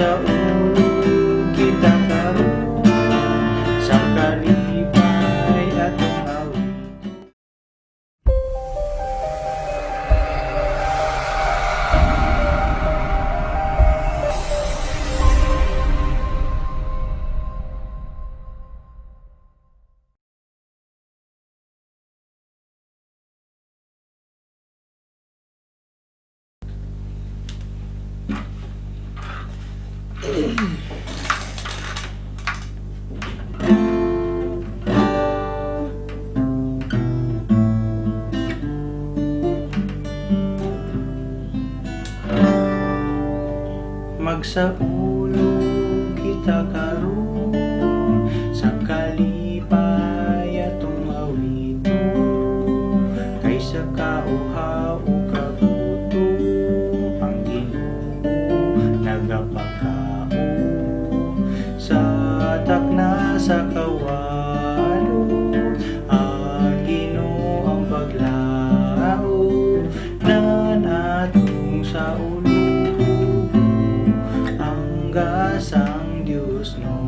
Magsaulog kita karon sa kalipay atong awit. Magsaulog kita karon sa kalipay atong awito, kaysa kauhaw o kaguto ang Ginoo nagapakao sa takna sa kawalo. Ang Ginoo ang paglao na natong sa gasang Diyos no.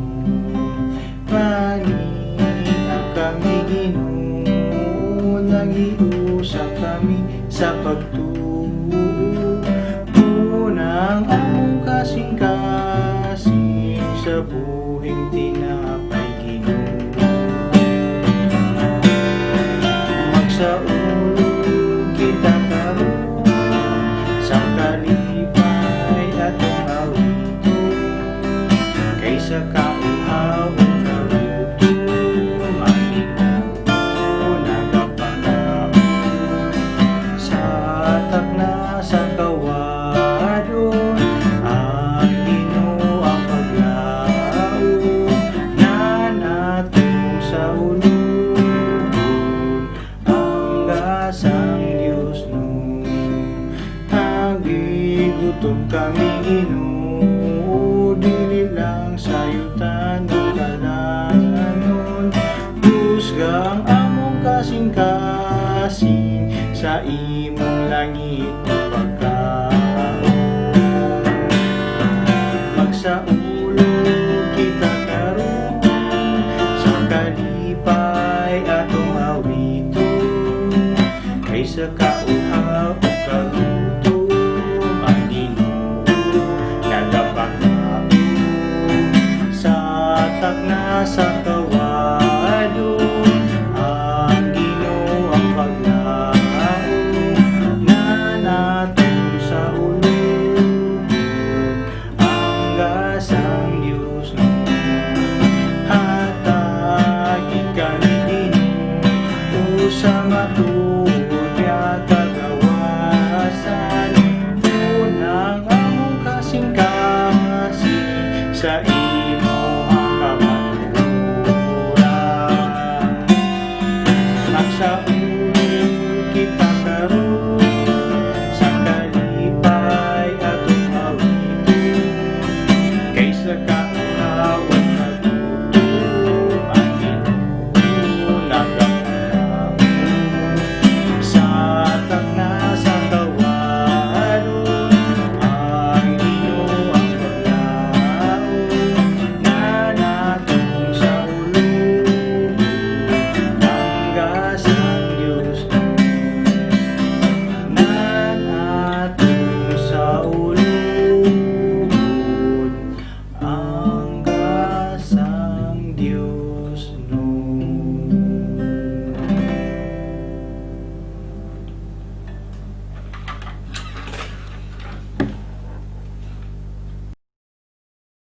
Panin ang kami Ginoo, nag-iusap kami sa pagtuo. Unang among kasing-kasing sa buhing tinapay Ginoo. Magsaulog kita karon sa kalipay atong awit, sa kauhaw o kaguto ang Ginoo nagapangao sa takna sa kawado. Ang Ginoo ang paglao na natong sa ulubon, ang gasang Diyos no. Nagigutom kami Ginoo, dili lang sayutan ng kalanon. Husgang among kasing-kasing sa imong langit o pagkaon. Magsaulog kita karon sa kalipay atong awito, kaysa kauhaw o kaguto ang Ginoo nagapangao sa takna sa kawalo. Ang Ginoo ang paglao na natong sa ulubon, ang gasang Diyos no. Hatagin kami Ginoo sa matuod ya kagawasan. Unang among kasing-kasing sa